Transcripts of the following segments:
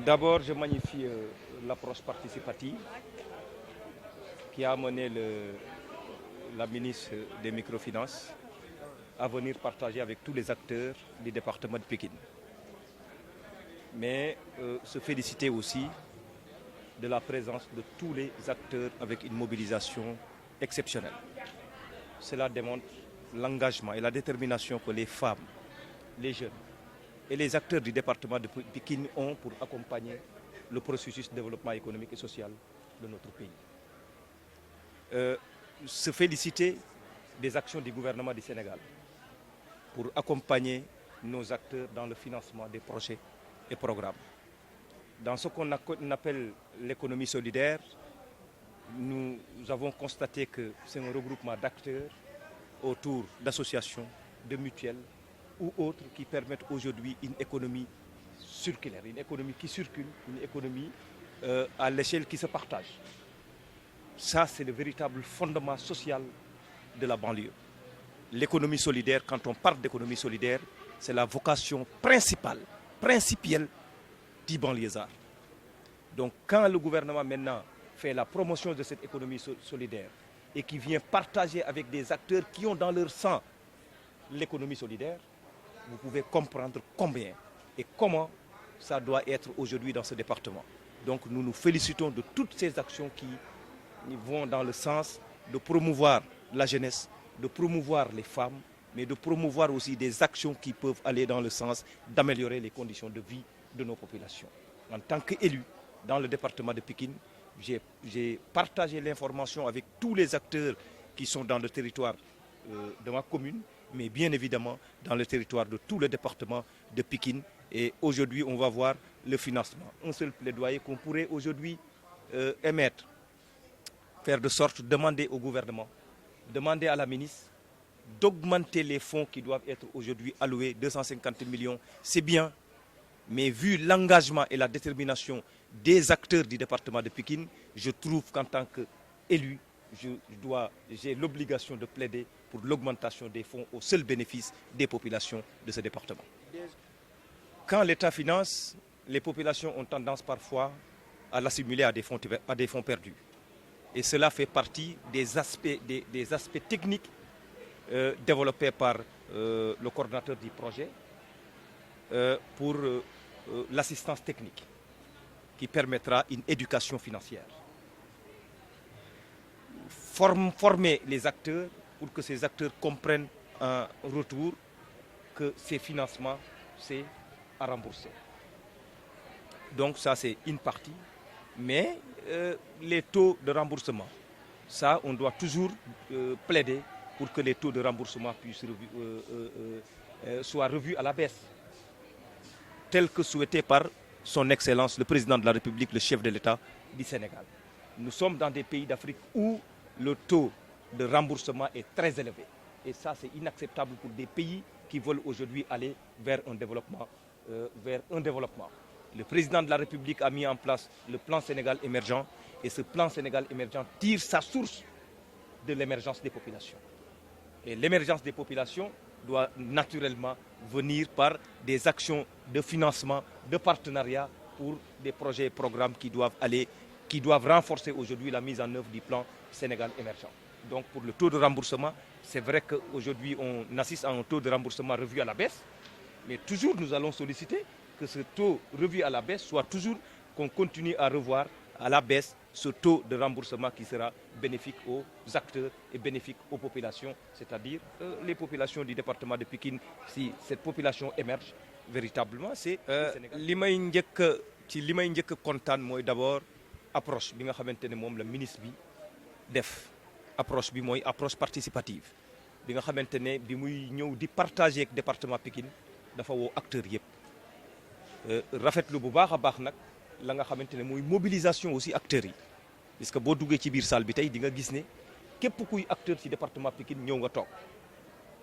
D'abord, je magnifie l'approche participative qui a amené la ministre des Microfinances à venir partager avec tous les acteurs du département de Pikine. Mais se féliciter aussi de la présence de tous les acteurs avec une mobilisation exceptionnelle. Cela démontre l'engagement et la détermination que les femmes, les jeunes et les acteurs du département de Pikine ont pour accompagner le processus de développement économique et social de notre pays. Se féliciter des actions du gouvernement du Sénégal pour accompagner nos acteurs dans le financement des projets et programmes. Dans ce qu'on appelle l'économie solidaire, nous avons constaté que c'est un regroupement d'acteurs autour d'associations, de mutuelles ou autres qui permettent aujourd'hui une économie circulaire, une économie qui circule, une économie à l'échelle qui se partage. Ça, c'est le véritable fondement social de la banlieue. L'économie solidaire, quand on parle d'économie solidaire, c'est la vocation principielle du banlieusard. Donc quand le gouvernement maintenant fait la promotion de cette économie solidaire et qui vient partager avec des acteurs qui ont dans leur sang l'économie solidaire, vous pouvez comprendre combien et comment ça doit être aujourd'hui dans ce département. Donc nous nous félicitons de toutes ces actions qui vont dans le sens de promouvoir la jeunesse, de promouvoir les femmes, mais de promouvoir aussi des actions qui peuvent aller dans le sens d'améliorer les conditions de vie de nos populations. En tant qu'élu dans le département de Pikine, j'ai partagé l'information avec tous les acteurs qui sont dans le territoire de ma commune, mais bien évidemment dans le territoire de tout le département de Pikine. Et aujourd'hui, on va voir le financement. Un seul plaidoyer qu'on pourrait aujourd'hui émettre, faire de sorte, demander au gouvernement, demander à la ministre d'augmenter les fonds qui doivent être aujourd'hui alloués, 250 millions, c'est bien, mais vu l'engagement et la détermination des acteurs du département de Pikine, je trouve qu'en tant qu'élu, j'ai l'obligation de plaider pour l'augmentation des fonds au seul bénéfice des populations de ce département. Quand l'État finance, les populations ont tendance parfois à l'assimiler à des fonds perdus. Et cela fait partie des aspects techniques développés par le coordinateur du projet pour l'assistance technique qui permettra une éducation financière. Former les acteurs pour que ces acteurs comprennent en retour que ces financements, c'est à rembourser. Donc ça, c'est une partie. Mais les taux de remboursement, ça, on doit toujours plaider pour que les taux de remboursement soient revus à la baisse, tel que souhaité par son Excellence, le Président de la République, le chef de l'État du Sénégal. Nous sommes dans des pays d'Afrique où le taux de remboursement est très élevé. Et ça, c'est inacceptable pour des pays qui veulent aujourd'hui aller vers un développement. Le président de la République a mis en place le plan Sénégal émergent et ce plan Sénégal émergent tire sa source de l'émergence des populations. Et l'émergence des populations doit naturellement venir par des actions de financement, de partenariat pour des projets et programmes qui doivent renforcer aujourd'hui la mise en œuvre du plan Sénégal émergent. Donc pour le taux de remboursement, c'est vrai qu'aujourd'hui on assiste à un taux de remboursement revu à la baisse, mais toujours nous allons solliciter que ce taux revu à la baisse soit toujours qu'on continue à revoir à la baisse ce taux de remboursement qui sera bénéfique aux acteurs et bénéfique aux populations, c'est-à-dire les populations du département de Pikine. Si cette population émerge véritablement, c'est li may njëkk kontaan mooy d'abord approche bi nga xamante ne moom la ministre bi def. Approche bi mooy approche participative bi nga xamante ne bi muy ñëw di partager ak département Pikine dafa woo acteurs yëpp. Rafetlu bu baax a baax nag la nga xamante ne mooy mobilisation aussi acteurs yi parce que boo duggee ci biir salle bi tey di nga gis ne képp kuy acteur ci département Pikine ñëw nga toog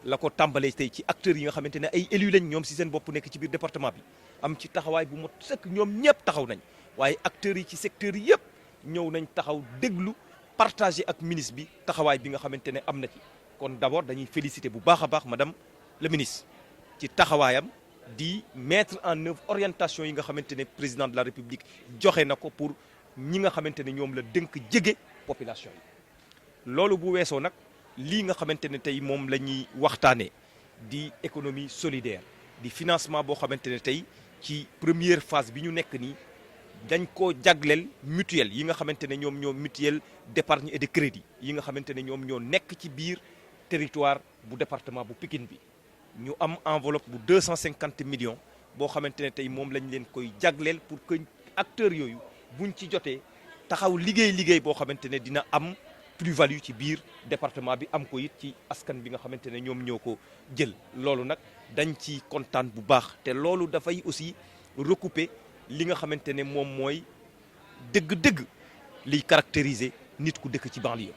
la ko tàmbalee tey ci acteurs yi nga xamante ne ay élus lañ ñoom si seen bopp nekk ci biir département bi am ci taxawaay bu mot sëkk ñoom ñëpp taxaw nañ waaye acteurs yi ci secteurs yi yëpp ñëw nañ taxaw déglu partager ak ministre bi taxawaay bi nga xamante ne am na ci kon d'abord dañuy féliciter bu baax a baax madame le ministre ci taxawaayam di mettre en œuvre orientation yi nga xamante ne président de la république joxe na ko pour ñi nga xamante ne ñoom la dënk jege population yi. loolu bu weesoo nag lii nga xamante ne tey moom la ñuy waxtaanee di économie solidaire di financement boo xamante ne tey ci première phase bi ñu nekk nii dañ ko jagleel mutuelle yi nga xamante ne ñoom ñoo mutuelle d'épargne et de crédit yi nga xamante ne ñoom ñoo nekk ci biir territoire bu département bu Pikine bi. ñu am enveloppe bu 250 millions boo xamante ne tey moom lañ leen koy jagleel pour que acteurs yooyu buñ ci jotee taxaw liggéey boo xamante ne dina am plus-value ci biir département bi am ko it ci askan bi nga xamante ne ñoom ñoo ko jël. loolu nag dañ ci kontaan bu baax te loolu dafay aussi recouper li nga xamante ne moom mooy dëgg-dëgg liy caractériser nit ku dëkk ci banlieue.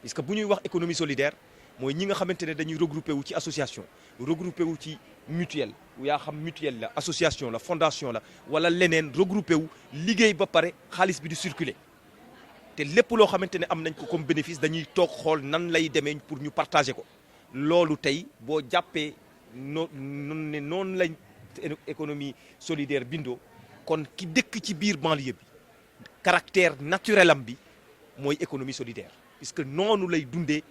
parce que bu ñuy wax économie solidaire mooy ñi nga xamante ne dañuy regroupé wu ci association regroupé wu ci mutuelle yaa xam mutuelle la association la fondation la wala leneen regroupé wu liggéey ba pare xaalis bi di circuler te lépp loo xamante ne am nañ ko comme bénéfice dañuy toog xool nan lay demee pour ñu partager ko. loolu tey boo jàppee noonu lañ économie solidaire bindoo kon ki dëkk ci biir banlieue bi caractère naturel am bi mooy économie solidaire puisque noonu lay dundee.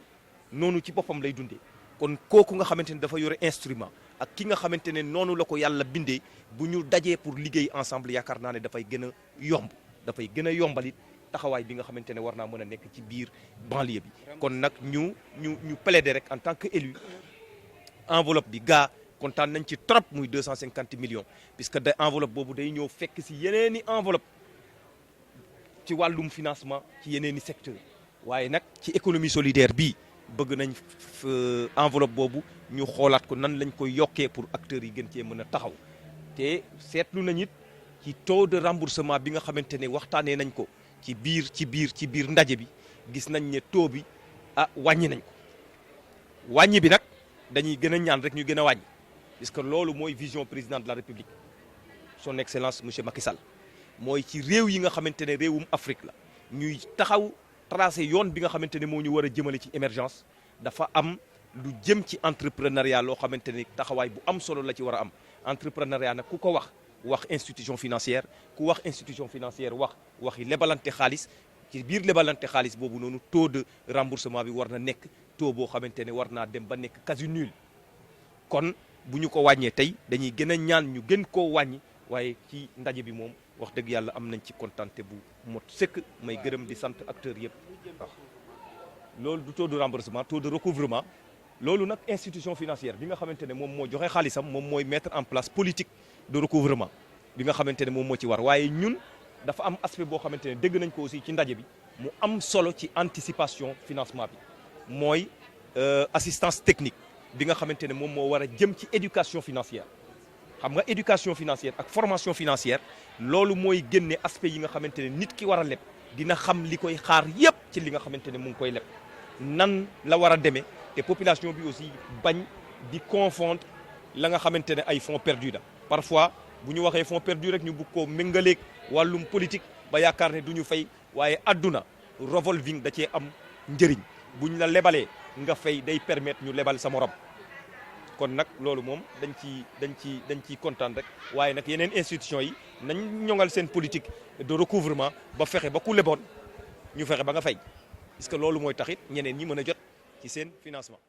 noonu ci boppam lay dundee kon kooku nga xamante ne dafa yore instrument ak ki nga xamante ne noonu la ko yàlla bindee bu ñu dajee pour liggéey ensemble yaakaar naa ne dafay gën a yomb dafay gën a yombalit taxawaay bi nga xamante ne war naa mën a nekk ci biir banlieue bi. kon nag ñu plaider rek en tant que élu enveloppe bi gaa kontaan nañ ci trop muy 250 millions puisque da enveloppe boobu day ñëw fekk si yeneeni enveloppe ci wàllum financement ci yeneeni secteur waaye nag ci économie solidaire bii. bëgg nañ enveloppe boobu ñu xoolaat ko nan lañ koy yokkee pour acteurs yi gën cee mën a taxaw te seetlu nañ it ci taux de remboursement bi nga xamante ne waxtaanee nañ ko ci biir ndaje bi gis nañ ne taux bi wàññi nañ ko wàññi bi nag dañuy gën a ñaan rek ñu gën a wàññi parce que loolu mooy vision président de la république son excellence monsieur Macky Sall mooy ci réew yi nga xamante ne réewum Afrique la ñuy taxaw. tracé yoon bi nga xamante ne moo ñu war a jëmale ci émergence dafa am lu jëm ci entrepreneuriat loo xamante ne taxawaay bu am solo la ci war a am entrepreneuriat nag ku ko wax institution financière ku wax institution financière waxi lebalante xaalis ci biir lebalante xaalis boobu noonu taux de remboursement bi war na nekk taux boo xamante ne war naa dem ba nekk quasi nul kon bu ñu ko wàññee tey dañuy gën a ñaan ñu gën koo wàññi waaye ci ndaje bi moom wax dëgg yàlla am nañ ci kontante bu mot sëkk may gërëm di sant acteurs yëpp waaw loolu du taux de remboursement taux de recouvrement loolu nag institution financière bi nga xamante ne moom moo joxe xaalisam moom mooy mettre en place politique de recouvrement bi nga xamante ne moom moo ci war waaye ñun dafa am aspect boo xamante ne dégg nañ ko aussi ci ndaje bi mu am solo ci anticipation financement bi mooy assistance technique bi nga xamante ne moom moo war a jëm ci éducation financière xam nga éducation financière ak formation financière loolu mooy génne aspect yi nga xamante ne nit ki war a leb dina xam li koy xaar yépp ci li nga xamante ne mu ngi koy leb nan la war a demee te population bi aussi bañ di confondre la nga xamante ne ay fonds perdus la parfois bu ñu waxee fonds perdus rek ñu bugg koo méngaleeg wàllum politique ba yaakaar ne du ñu fay waaye adduna revolving da cee am njëriñ bu ñu la lebalee nga fay day permettre ñu lebal sa morom kon nag loolu moom dañ ciy kontaan rek waaye nag yeneen institutions yi nañ ñoŋal seen politique de recouvrement ba fexe ba ku leboon ñu fexe ba nga fay parce que loolu mooy taxit ñeneen ñi mën a jot ci seen financement